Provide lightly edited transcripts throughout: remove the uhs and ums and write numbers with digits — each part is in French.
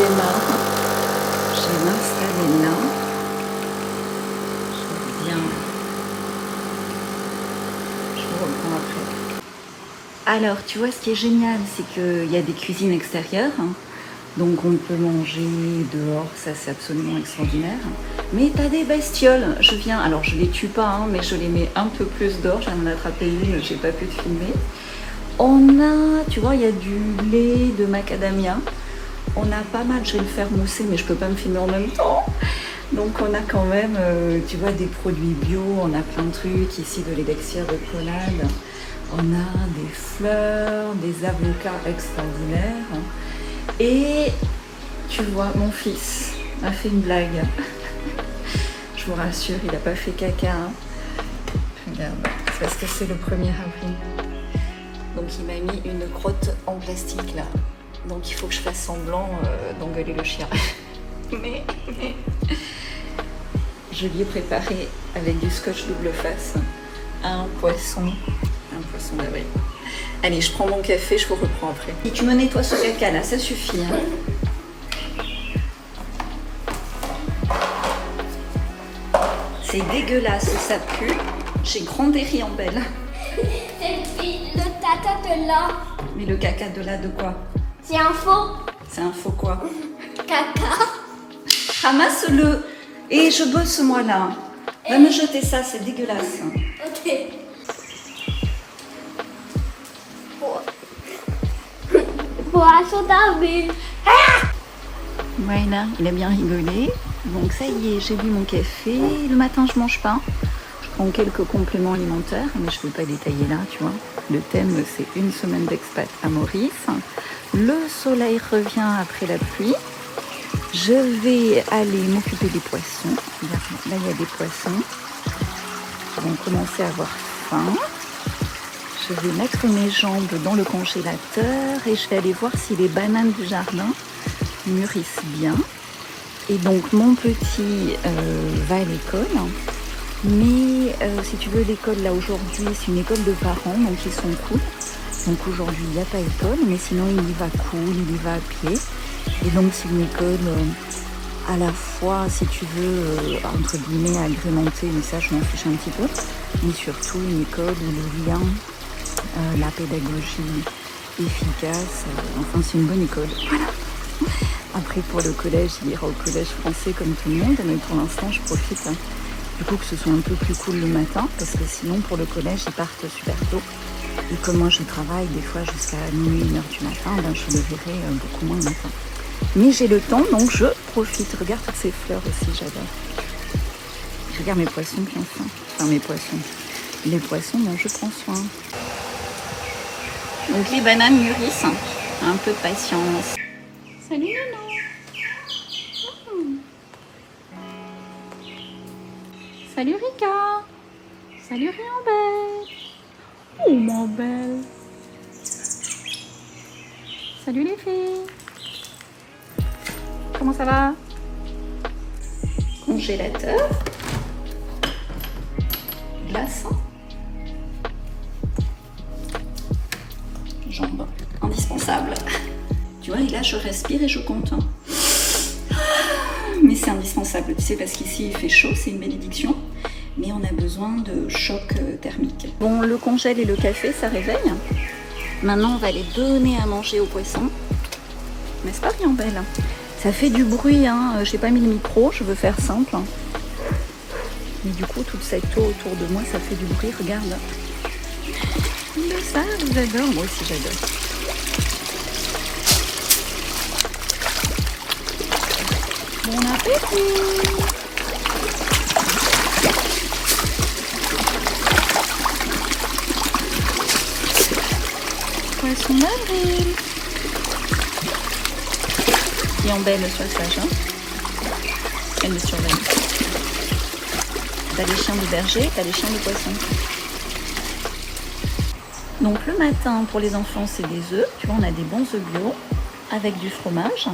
démarre. Je vais m'installer là. Je reviens. Je vous reprends après. Alors, tu vois, ce qui est génial, c'est qu'il y a des cuisines extérieures. Donc, on peut manger dehors. Ça, c'est absolument extraordinaire. Mais tu as des bestioles. Je viens, alors je les tue pas, hein, mais je les mets un peu plus dehors. J'en ai attrapé une, j'ai pas pu te filmer. On a, tu vois, il y a du lait de macadamia. On a pas mal, je vais le faire mousser, mais je peux pas me filmer en même temps. Donc on a quand même, tu vois, des produits bio, on a plein de trucs. Ici, de l'élixir de collade. On a des fleurs, des avocats extraordinaires. Et tu vois, mon fils m'a fait une blague. Je vous rassure, il n'a pas fait caca. Hein. Regarde, c'est parce que c'est le 1er avril. Donc il m'a mis une crotte en plastique là. Donc il faut que je fasse semblant d'engueuler le chien. mais je lui ai préparé avec du scotch double face un poisson d'avril. Allez, je prends mon café, je vous reprends après. Et tu me nettoies ce caca là, ça suffit. Hein. C'est dégueulasse, ça pue. J'ai grandi en belle. Le caca de là. Mais le caca de là de quoi? C'est un faux C'est un faux quoi? caca. Ramasse-le. Et je bosse moi là. Va me jeter ça, c'est dégueulasse. Ok. Poisson d'avril. Voilà, il a bien rigolé. Donc ça y est, j'ai bu mon café. Le matin, je mange pas. Je prends quelques compléments alimentaires, mais je ne vais pas détailler là, tu vois. Le thème, c'est une semaine d'expat à Maurice. Le soleil revient après la pluie. Je vais aller m'occuper des poissons. Regarde, là, il y a des poissons qui vont commencer à avoir faim. Je vais mettre mes jambes dans le congélateur et je vais aller voir si les bananes du jardin mûrissent bien. Et donc mon petit va à l'école, mais si tu veux l'école là aujourd'hui c'est une école de parents donc ils sont cool. Donc aujourd'hui il n'y a pas école mais sinon il y va cool, il y va à pied. Et donc c'est une école à la fois si tu veux entre guillemets agrémentée, mais ça je m'en fiche un petit peu, mais surtout une école où le lien, la pédagogie efficace, enfin c'est une bonne école. Voilà. Après pour le collège, il ira au collège français comme tout le monde, mais pour l'instant je profite du coup que ce soit un peu plus cool le matin, parce que sinon pour le collège ils partent super tôt. Et comme moi je travaille des fois jusqu'à minuit, 1h du matin, ben, je le verrai beaucoup moins le matin. Mais j'ai le temps donc je profite. Regarde toutes ces fleurs aussi, j'adore. Regarde mes poissons qui ont faim. Enfin mes poissons. Les poissons dont je prends soin. Donc les bananes mûrissent. Un peu de patience. Salut Nana. Salut Rika. Salut Riambelle. Oh ma belle. Salut les filles. Comment ça va? Congélateur. Glace. Jambes. Indispensable. Tu vois, et là je respire et je compte. Mais c'est indispensable, tu sais, parce qu'ici il fait chaud, c'est une bénédiction. Mais on a besoin de choc thermique. Bon, le congèle et le café, ça réveille. Maintenant, on va aller donner à manger aux poissons. N'est-ce pas, Riambelle? Ça fait du bruit, hein. Je n'ai pas mis le micro, je veux faire simple. Mais du coup, toute cette eau autour de moi, ça fait du bruit, regarde. Le sable, j'adore. Moi aussi, j'adore. Bon appétit! Poisson d'avril. Riambelle, sois sage, hein. Elle me surveille. T'as les chiens de berger, t'as les chiens de poisson. Donc le matin, pour les enfants, c'est des œufs. Tu vois, on a des bons œufs bio avec du fromage.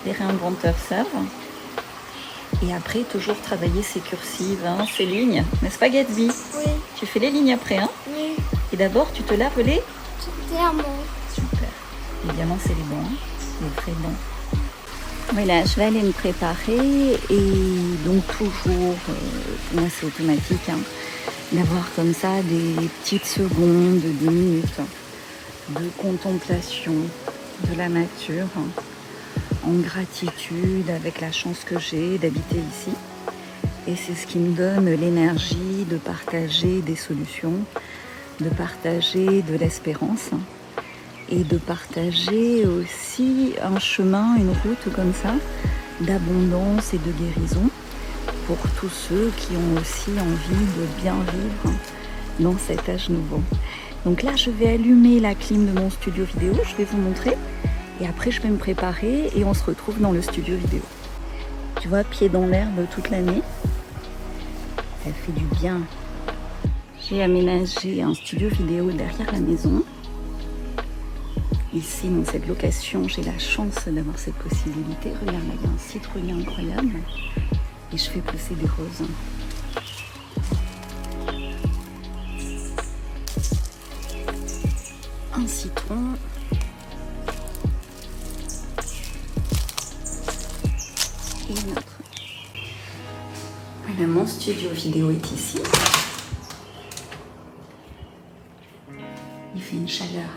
Les réinventeurs servent. Et après, toujours travailler ses cursives, hein, ses lignes. N'est-ce pas, Gatsby? Oui. Tu fais les lignes après, hein? Oui. Et d'abord, tu te laves les... Diamant. Super. Les diamants, c'est les bons, hein, les vrais bons. Voilà, je vais aller me préparer et donc toujours, pour moi c'est automatique, hein, d'avoir comme ça des petites secondes, des minutes de contemplation de la nature, en gratitude avec la chance que j'ai d'habiter ici. Et c'est ce qui me donne l'énergie de partager des solutions, de partager de l'espérance et de partager aussi un chemin, une route comme ça, d'abondance et de guérison pour tous ceux qui ont aussi envie de bien vivre dans cet âge nouveau. Donc là, je vais allumer la clim de mon studio vidéo, je vais vous montrer. Et après, je vais me préparer et on se retrouve dans le studio vidéo. Tu vois, pied dans l'herbe toute l'année. Ça fait du bien. J'ai aménagé un studio vidéo derrière la maison. Ici, dans cette location, j'ai la chance d'avoir cette possibilité. Regarde, là, il y a un citronnier incroyable. Et je fais pousser des roses. Un citron. Et une autre. Voilà, mon studio vidéo est ici. Il fait une chaleur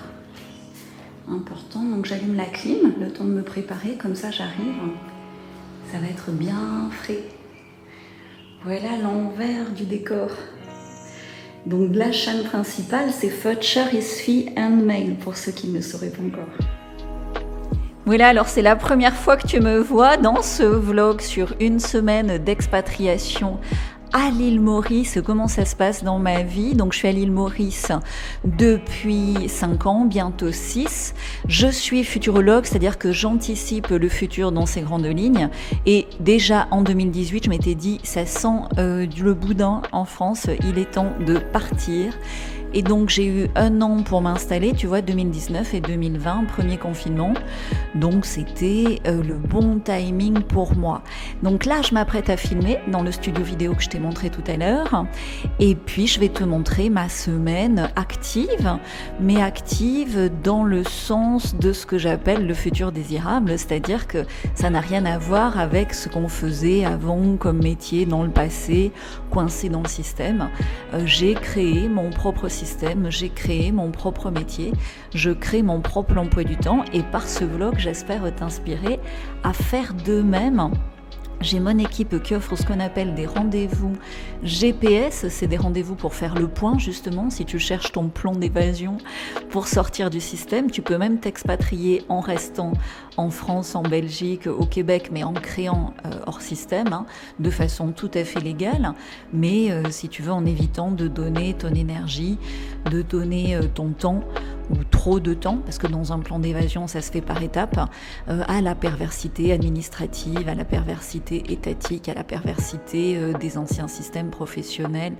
importante, donc j'allume la clim, le temps de me préparer, comme ça j'arrive. Ça va être bien frais. Voilà l'envers du décor. Donc la chaîne principale, c'est Future is Fee and Mail, pour ceux qui ne le sauraient pas encore. Voilà, alors c'est la première fois que tu me vois dans ce vlog sur une semaine d'expatriation à l'île Maurice. Comment ça se passe dans ma vie? Donc je suis à l'île Maurice depuis 5 ans, bientôt 6. Je suis futurologue, c'est-à-dire que j'anticipe le futur dans ses grandes lignes. Et déjà en 2018, je m'étais dit, ça sent le boudin en France, il est temps de partir. Et donc j'ai eu 1 an pour m'installer, tu vois, 2019 et 2020, premier confinement. Donc c'était le bon timing pour moi. Donc là, je m'apprête à filmer dans le studio vidéo que je t'ai montré tout à l'heure. Et puis je vais te montrer ma semaine active, mais active dans le sens de ce que j'appelle le futur désirable. C'est-à-dire que ça n'a rien à voir avec ce qu'on faisait avant comme métier dans le passé, coincé dans le système. J'ai créé mon propre système, j'ai créé mon propre métier, je crée mon propre emploi du temps et par ce vlog, j'espère t'inspirer à faire de même. J'ai mon équipe qui offre ce qu'on appelle des rendez-vous GPS, c'est des rendez-vous pour faire le point justement, si tu cherches ton plan d'évasion pour sortir du système. Tu peux même t'expatrier en restant en France, en Belgique, au Québec, mais en créant hors système, hein, de façon tout à fait légale, mais si tu veux en évitant de donner ton énergie, de donner ton temps, ou trop de temps, parce que dans un plan d'évasion, ça se fait par étapes, à la perversité administrative, à la perversité étatique, à la perversité des anciens systèmes professionnels,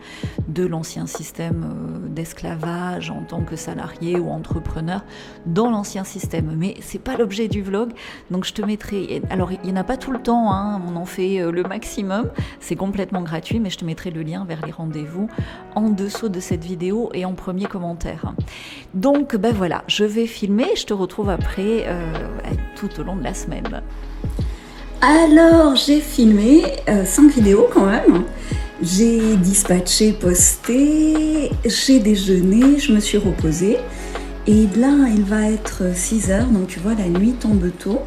de l'ancien système d'esclavage en tant que salarié ou entrepreneur dans l'ancien système. Mais c'est pas l'objet du vlog, donc je te mettrai... Alors, il n'y en a pas tout le temps, hein, on en fait le maximum, c'est complètement gratuit, mais je te mettrai le lien vers les rendez-vous en dessous de cette vidéo et en premier commentaire. Donc, ben voilà, je vais filmer, je te retrouve après tout au long de la semaine. Alors, j'ai filmé 5 vidéos quand même. J'ai dispatché, posté, j'ai déjeuné, je me suis reposée. Et là, il va être 6h, donc tu vois, la nuit tombe tôt.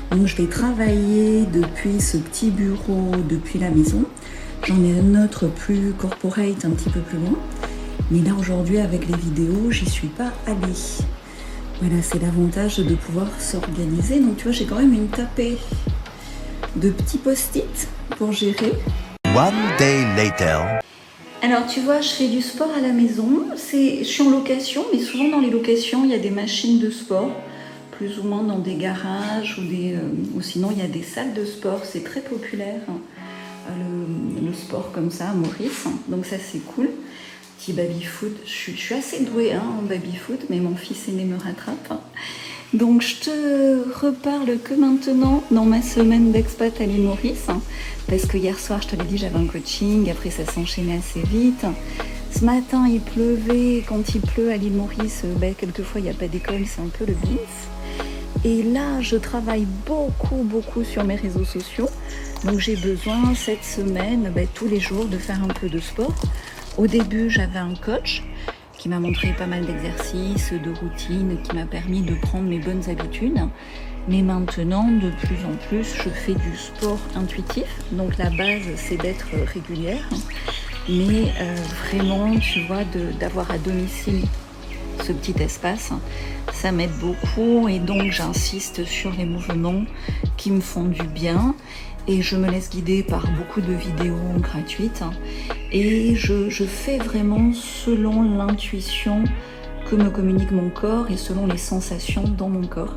Donc je vais travailler depuis ce petit bureau, depuis la maison. J'en ai un autre plus corporate, un petit peu plus loin. Mais là, aujourd'hui, avec les vidéos, j'y suis pas allée. Voilà, c'est l'avantage de pouvoir s'organiser. Donc, tu vois, j'ai quand même une tapée de petits post-it pour gérer. One day later. Alors, tu vois, je fais du sport à la maison. Je suis en location, mais souvent dans les locations, il y a des machines de sport, plus ou moins dans des garages ou sinon, il y a des salles de sport. C'est très populaire, hein, le sport comme ça à Maurice. Donc, ça, c'est cool. Petit baby-foot, je suis assez douée en baby-foot, mais mon fils aîné me rattrape. Donc je te reparle que maintenant dans ma semaine d'expat à l'île Maurice, parce que hier soir, je te l'ai dit, j'avais un coaching, après ça s'enchaînait assez vite. Ce matin, il pleuvait, quand il pleut à l'île Maurice, quelquefois il n'y a pas d'école, c'est un peu le bif. Et là, je travaille beaucoup sur mes réseaux sociaux. Donc j'ai besoin cette semaine, tous les jours, de faire un peu de sport. Au début, j'avais un coach qui m'a montré pas mal d'exercices, de routines, qui m'a permis de prendre mes bonnes habitudes. Mais maintenant, de plus en plus, je fais du sport intuitif. Donc la base, c'est d'être régulière. Mais vraiment, tu vois, d'avoir à domicile ce petit espace, ça m'aide beaucoup. Et donc, j'insiste sur les mouvements qui me font du bien. Et je me laisse guider par beaucoup de vidéos gratuites. Et je fais vraiment selon l'intuition que me communique mon corps et selon les sensations dans mon corps.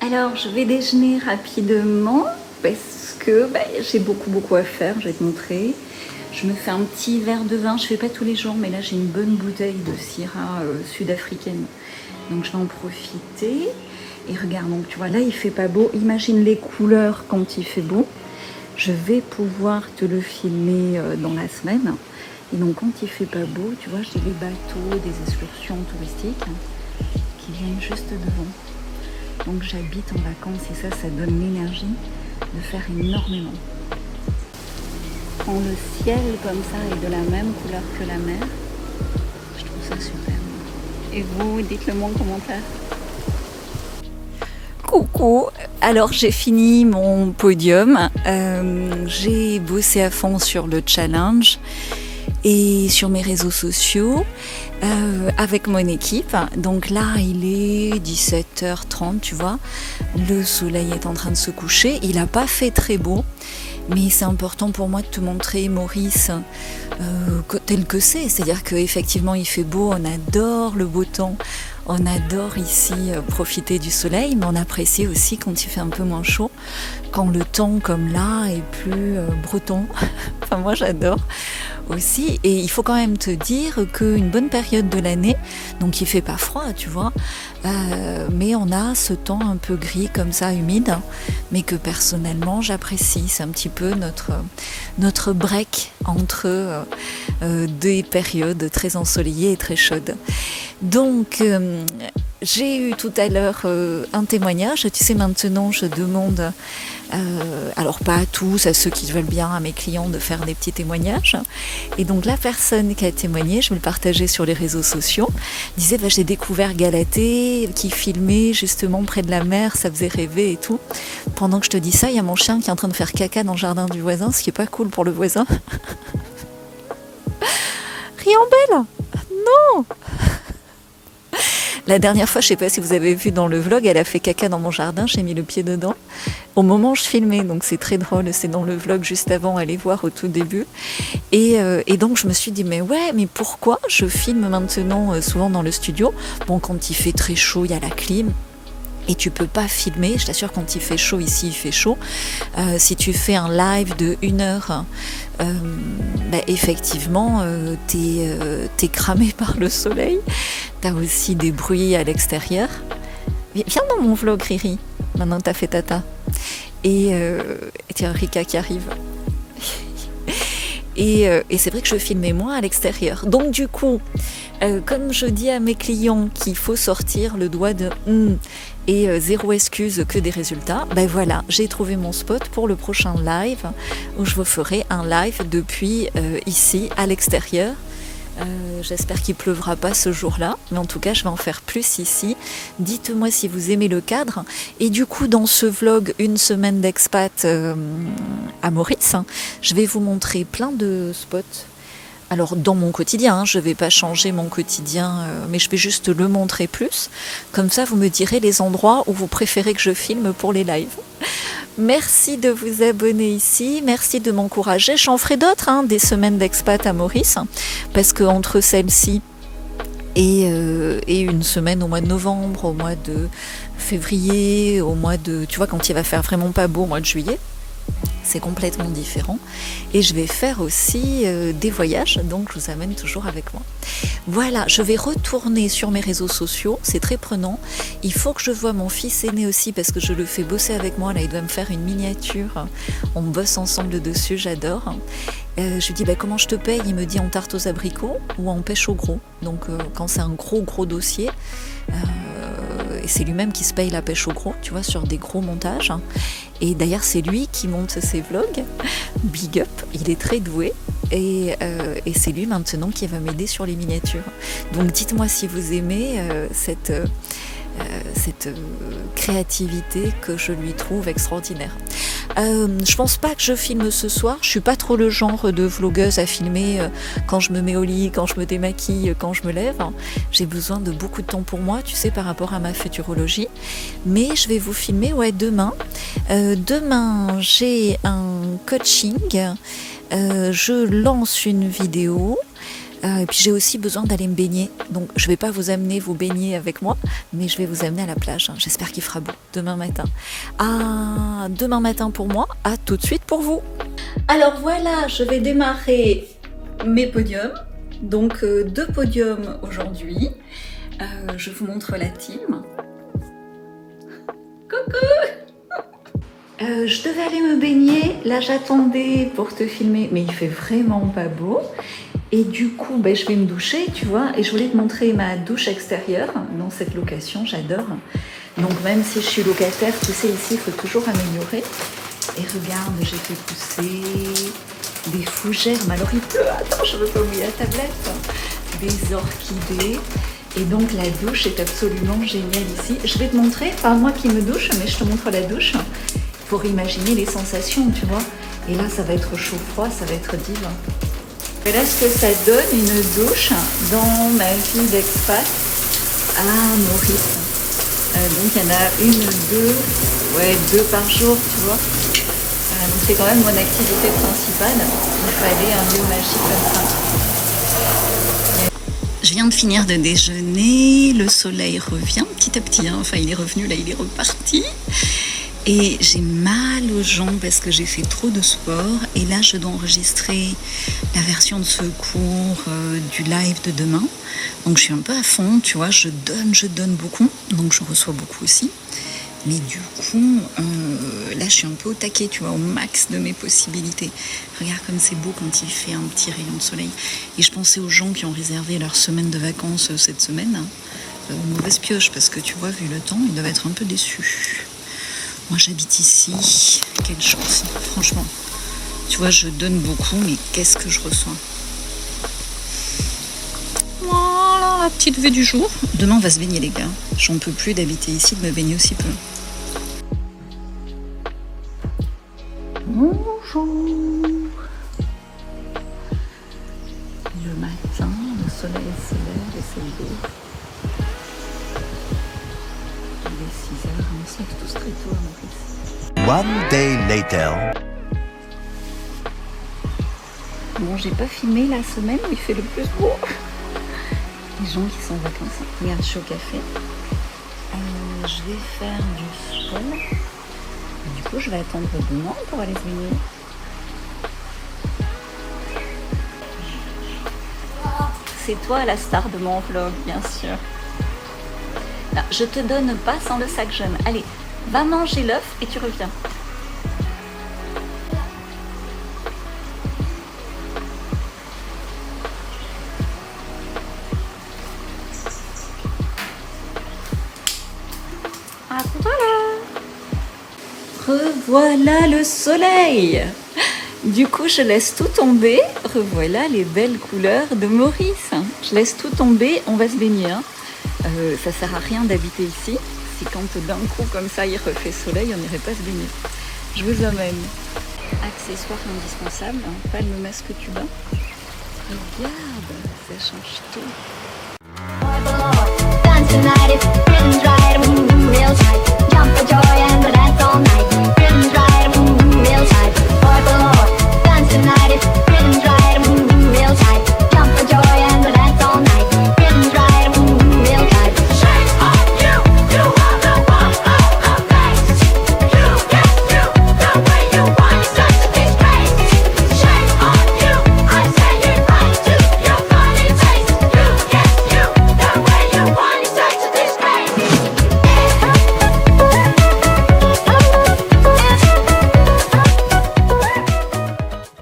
Alors, je vais déjeuner rapidement parce que j'ai beaucoup à faire, je vais te montrer. Je me fais un petit verre de vin, je fais pas tous les jours, mais là j'ai une bonne bouteille de Syrah sud-africaine. Donc je vais en profiter. Et regarde, donc tu vois, là il fait pas beau. Imagine les couleurs quand il fait beau. Je vais pouvoir te le filmer dans la semaine. Et donc quand il fait pas beau, tu vois, j'ai les bateaux, des excursions touristiques qui viennent juste devant. Donc j'habite en vacances et ça donne l'énergie de faire énormément. Quand le ciel comme ça est de la même couleur que la mer, je trouve ça superbe. Et vous, dites-le moi en commentaire. Coucou, alors j'ai fini mon podium, j'ai bossé à fond sur le challenge et sur mes réseaux sociaux avec mon équipe. Donc là il est 17h30, tu vois, le soleil est en train de se coucher, il n'a pas fait très beau. Mais c'est important pour moi de te montrer Maurice tel que c'est-à-dire qu'effectivement il fait beau, on adore le beau temps, on adore ici profiter du soleil, mais on apprécie aussi quand il fait un peu moins chaud, quand le temps comme là est plus breton. Enfin moi j'adore aussi, et il faut quand même te dire qu'une bonne période de l'année, donc il fait pas froid tu vois, mais on a ce temps un peu gris comme ça, humide, mais que personnellement j'apprécie. C'est un petit peu notre break entre des périodes très ensoleillées et très chaudes. Donc j'ai eu tout à l'heure un témoignage. Tu sais, maintenant je demande, alors pas à tous, à ceux qui veulent bien, à mes clients, de faire des petits témoignages. Et donc la personne qui a témoigné, je vais le partager sur les réseaux sociaux, disait j'ai découvert Galatée qui filmait justement près de la mer, ça faisait rêver et tout. Pendant que je te dis ça, il y a mon chien qui est en train de faire caca dans le jardin du voisin, ce qui est pas cool pour le voisin. Riambelle, non. La dernière fois, je sais pas si vous avez vu dans le vlog, elle a fait caca dans mon jardin, j'ai mis le pied dedans au moment où je filmais, donc c'est très drôle, c'est dans le vlog juste avant, allez voir au tout début. Et donc je me suis dit mais pourquoi je filme maintenant souvent dans le studio? Bon, quand il fait très chaud, il y a la clim. Et tu peux pas filmer, je t'assure, quand il fait chaud, ici il fait chaud. Si tu fais un live de 1 heure, effectivement, t'es cramé par le soleil. T'as aussi des bruits à l'extérieur. Viens dans mon vlog, Riri, maintenant que t'as fait tata. Et tiens, Rika qui arrive. Et c'est vrai que je filmais moins à l'extérieur. Donc du coup, comme je dis à mes clients qu'il faut sortir le doigt de et zéro excuse que des résultats, voilà, j'ai trouvé mon spot pour le prochain live où je vous ferai un live depuis ici à l'extérieur. J'espère qu'il pleuvra pas ce jour-là, mais en tout cas je vais en faire plus ici. Dites-moi si vous aimez le cadre. Et du coup dans ce vlog 1 semaine d'expat à Maurice, je vais vous montrer plein de spots. Alors dans mon quotidien, je ne vais pas changer mon quotidien, mais je vais juste le montrer plus. Comme ça vous me direz les endroits où vous préférez que je filme pour les lives. Merci de vous abonner ici, merci de m'encourager. J'en ferai d'autres, des semaines d'expat à Maurice, parce qu'entre celle-ci et 1 semaine au mois de novembre, au mois de février, au mois de, tu vois, quand il va faire vraiment pas beau, au mois de juillet, c'est complètement différent. Et je vais faire aussi des voyages, donc je vous amène toujours avec moi. Voilà, je vais retourner sur mes réseaux sociaux, c'est très prenant. Il faut que je voie mon fils aîné aussi parce que je le fais bosser avec moi. Là, il doit me faire une miniature. On bosse ensemble dessus, j'adore. Je lui dis comment je te paye, il me dit en tarte aux abricots ou en pêche au gros. Donc quand c'est un gros dossier, et c'est lui-même qui se paye la pêche au gros, tu vois, sur des gros montages. Et d'ailleurs c'est lui qui monte ses vlogs, big up, il est très doué. Et c'est lui maintenant qui va m'aider sur les miniatures. Donc dites-moi si vous aimez cette créativité que je lui trouve extraordinaire. Je pense pas que je filme ce soir, je suis pas trop le genre de vlogueuse à filmer quand je me mets au lit, quand je me démaquille, quand je me lève. J'ai besoin de beaucoup de temps pour moi, tu sais, par rapport à ma futurologie. Mais je vais vous filmer demain. Demain, j'ai un coaching. Je lance une vidéo. Et puis j'ai aussi besoin d'aller me baigner. Donc je ne vais pas vous amener vous baigner avec moi, mais je vais vous amener à la plage. J'espère qu'il fera beau demain matin. Demain matin pour moi, à tout de suite pour vous. Alors voilà, je vais démarrer mes podiums. Donc 2 podiums aujourd'hui. Je vous montre la team. Coucou! Je devais aller me baigner. Là j'attendais pour te filmer, mais il fait vraiment pas beau. Et du coup, je vais me doucher, tu vois, et je voulais te montrer ma douche extérieure dans cette location, j'adore. Donc même si je suis locataire, tu sais, ici, il faut toujours améliorer. Et regarde, j'ai fait pousser des fougères, mais alors il pleut, attends, je ne veux pas oublier la tablette, des orchidées. Et donc la douche est absolument géniale ici. Je vais te montrer, pas moi qui me douche, mais je te montre la douche pour imaginer les sensations, tu vois. Et là, ça va être chaud-froid, ça va être divin. Voilà ce que ça donne, une douche dans ma vie d'expat à Maurice. Donc il y en a 1, 2 par jour, tu vois. Donc c'est quand même mon activité principale. Il fallait un lieu magique comme ça. Je viens de finir de déjeuner, le soleil revient petit à petit, enfin il est revenu, là il est reparti. Et j'ai mal aux jambes parce que j'ai fait trop de sport. Et là, je dois enregistrer la version de ce cours du live de demain. Donc, je suis un peu à fond, tu vois. Je donne beaucoup. Donc, je reçois beaucoup aussi. Mais du coup, là, je suis un peu au taquet, tu vois, au max de mes possibilités. Regarde comme c'est beau quand il fait un petit rayon de soleil. Et je pensais aux gens qui ont réservé leur semaine de vacances cette semaine. Mauvaise pioche parce que, tu vois, vu le temps, ils doivent être un peu déçus. Moi, j'habite ici. Quelle chance, franchement. Tu vois, je donne beaucoup, mais qu'est-ce que je reçois? Voilà, la petite vue du jour. Demain, on va se baigner, les gars. J'en peux plus d'habiter ici, de me baigner aussi peu. Bonjour. Le matin, le soleil se lève et c'est beau. Il est 6h, on se lève tous très tôt à Maurice. One day later. Bon, j'ai pas filmé la semaine où il fait le plus beau. Les gens qui sont en vacances. Regarde, je suis au café. Je vais faire du sport. Du coup, je vais attendre demain pour aller se baigner. C'est toi la star de mon vlog, bien sûr. Non, je te donne pas sans le sac jaune. Allez, va manger l'œuf et tu reviens. Ah, voilà. Revoilà le soleil. Du coup, je laisse tout tomber. Revoilà les belles couleurs de Maurice. Je laisse tout tomber. On va se baigner. Ça sert à rien d'habiter ici. Si quand d'un coup comme ça il refait soleil, on n'irait pas se baigner. Je vous emmène. Accessoire indispensable, palme masque tuba. Regarde, ça change tout.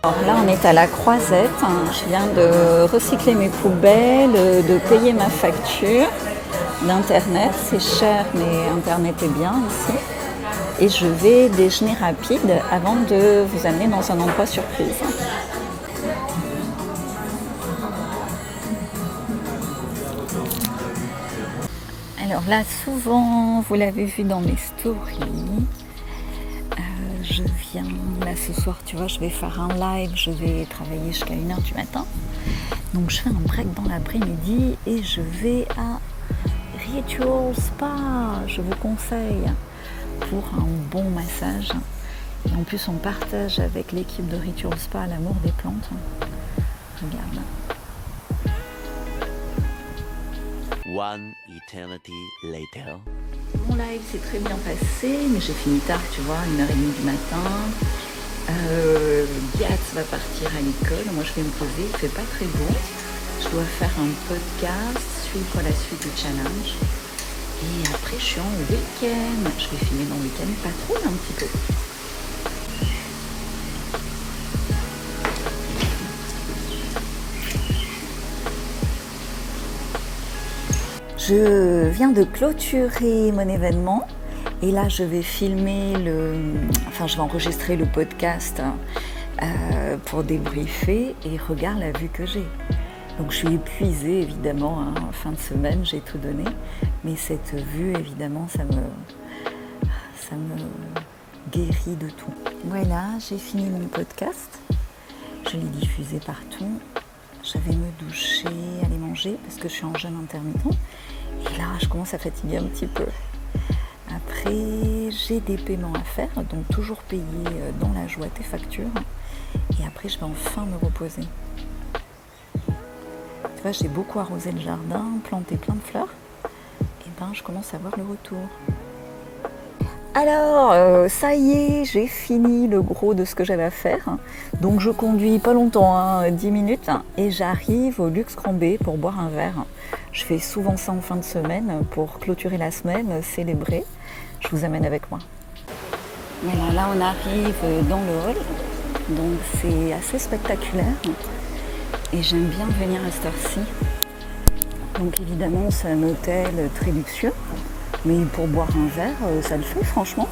Alors là, on est à la Croisette. Je viens de recycler mes poubelles, de payer ma facture d'Internet. C'est cher, mais Internet est bien ici. Et je vais déjeuner rapide avant de vous amener dans un endroit surprise. Alors là, souvent, vous l'avez vu dans mes stories, je viens, là ce soir, tu vois, je vais faire un live, je vais travailler jusqu'à 1h du matin. Donc je fais un break dans l'après-midi et je vais à Ritual Spa, je vous conseille, pour un bon massage. Et en plus, on partage avec l'équipe de Ritual Spa l'amour des plantes. Regarde. One eternity later. Mon live s'est très bien passé, mais j'ai fini tard, tu vois, 1h30 du matin. Gatz va partir à l'école, moi je vais me poser, il fait pas très beau. Je dois faire un podcast, suivre la suite du challenge. Et après je suis en week-end. Je vais filmer mon week-end, pas trop, mais un petit peu. Je viens de clôturer mon événement et là je vais filmer je vais enregistrer le podcast pour débriefer et regarde la vue que j'ai. Donc je suis épuisée évidemment, en fin de semaine j'ai tout donné, mais cette vue évidemment ça me guérit de tout. Voilà, j'ai fini mon podcast, je l'ai diffusé partout. Je vais me doucher, aller manger parce que je suis en jeûne intermittent. Et là, je commence à fatiguer un petit peu. Après, j'ai des paiements à faire, donc toujours payer dans la joie tes factures. Et après, je vais enfin me reposer. Tu vois, j'ai beaucoup arrosé le jardin, planté plein de fleurs. Et je commence à voir le retour. Alors, ça y est, j'ai fini le gros de ce que j'avais à faire. Donc je conduis pas longtemps, 10 minutes, et j'arrive au Luxe Grand B pour boire un verre. Je fais souvent ça en fin de semaine pour clôturer la semaine, célébrer. Je vous amène avec moi. Voilà, là on arrive dans le hall, donc c'est assez spectaculaire. Et j'aime bien venir à cette heure-ci. Donc évidemment c'est un hôtel très luxueux. Mais pour boire un verre, ça le fait franchement.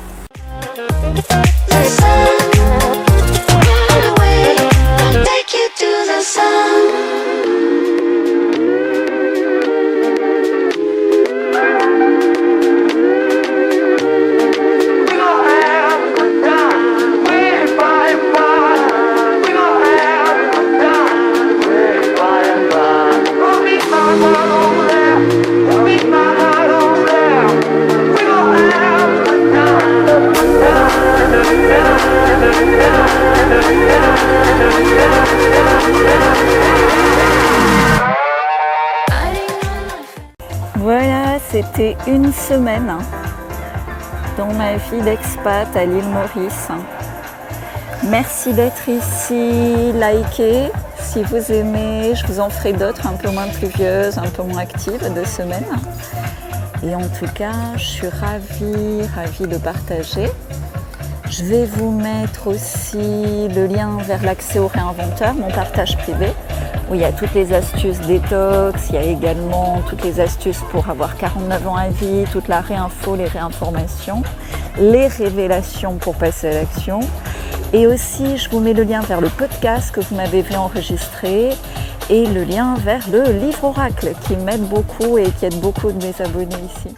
Voilà, c'était une semaine dans ma vie d'expat à l'île Maurice. Merci d'être ici, likez si vous aimez, je vous en ferai d'autres un peu moins pluvieuses, un peu moins actives de semaine. Et en tout cas, je suis ravie de partager. Je vais vous mettre aussi le lien vers l'accès au réinventeur, mon partage privé, où il y a toutes les astuces détox, il y a également toutes les astuces pour avoir 49 ans à vie, toute la réinfo, les réinformations, les révélations pour passer à l'action. Et aussi, je vous mets le lien vers le podcast que vous m'avez vu enregistrer et le lien vers le livre Oracle qui m'aide beaucoup et qui aide beaucoup de mes abonnés ici.